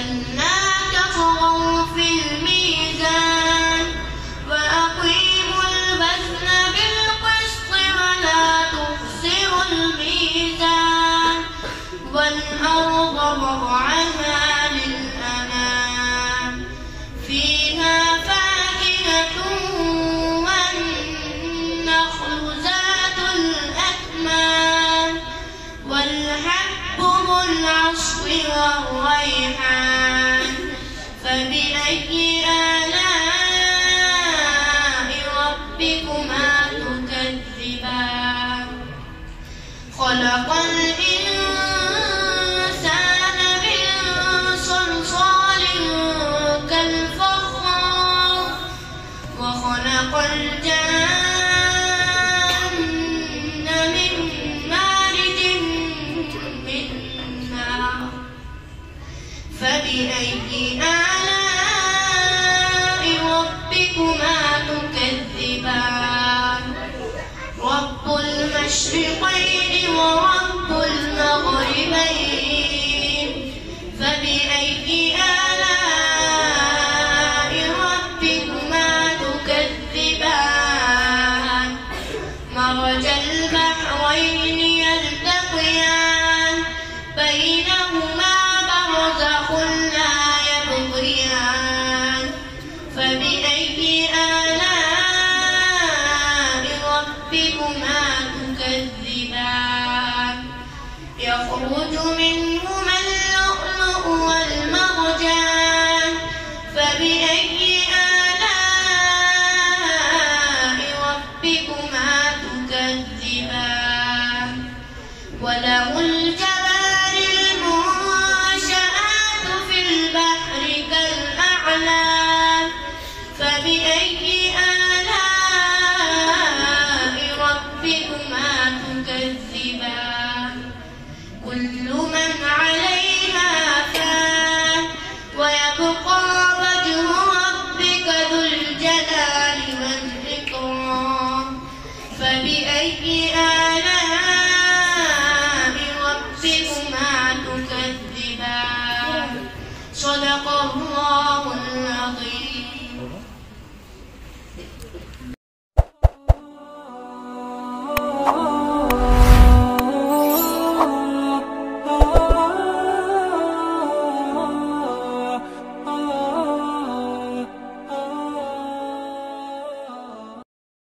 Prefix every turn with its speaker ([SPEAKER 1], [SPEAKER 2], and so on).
[SPEAKER 1] ألا تطغوا في الميزان وأقيموا الوزن بالقسط ولا تخسروا الميزان والأرض وضعها للأنام فيها فاكهة والنخل ذات الأكمام والحب ذو العصف والريحان فبأي آلاء ربكما تكذبان خلق الإنسان من صلصال كالفخار وخلق الجن من مارج من نار فبأي آلاء ربكما تكذبان رب المشرقين ورب المغربين فبأي آلاء ربكما تكذبان مرج البحرين يلتقيان بينهما برزخ لا يبغيان فبأي آلاء ربكما تكذبان يخرج منهما اللؤلؤ والمرجان فبأي آلاء ربكما تكذبان وله الجوار المنشآت في البحر كالأعلام فبأي آلاء ربكما تكذبان كل من عليها فان ويبقى وجه ربك ذو الجلال والإكرام فبأي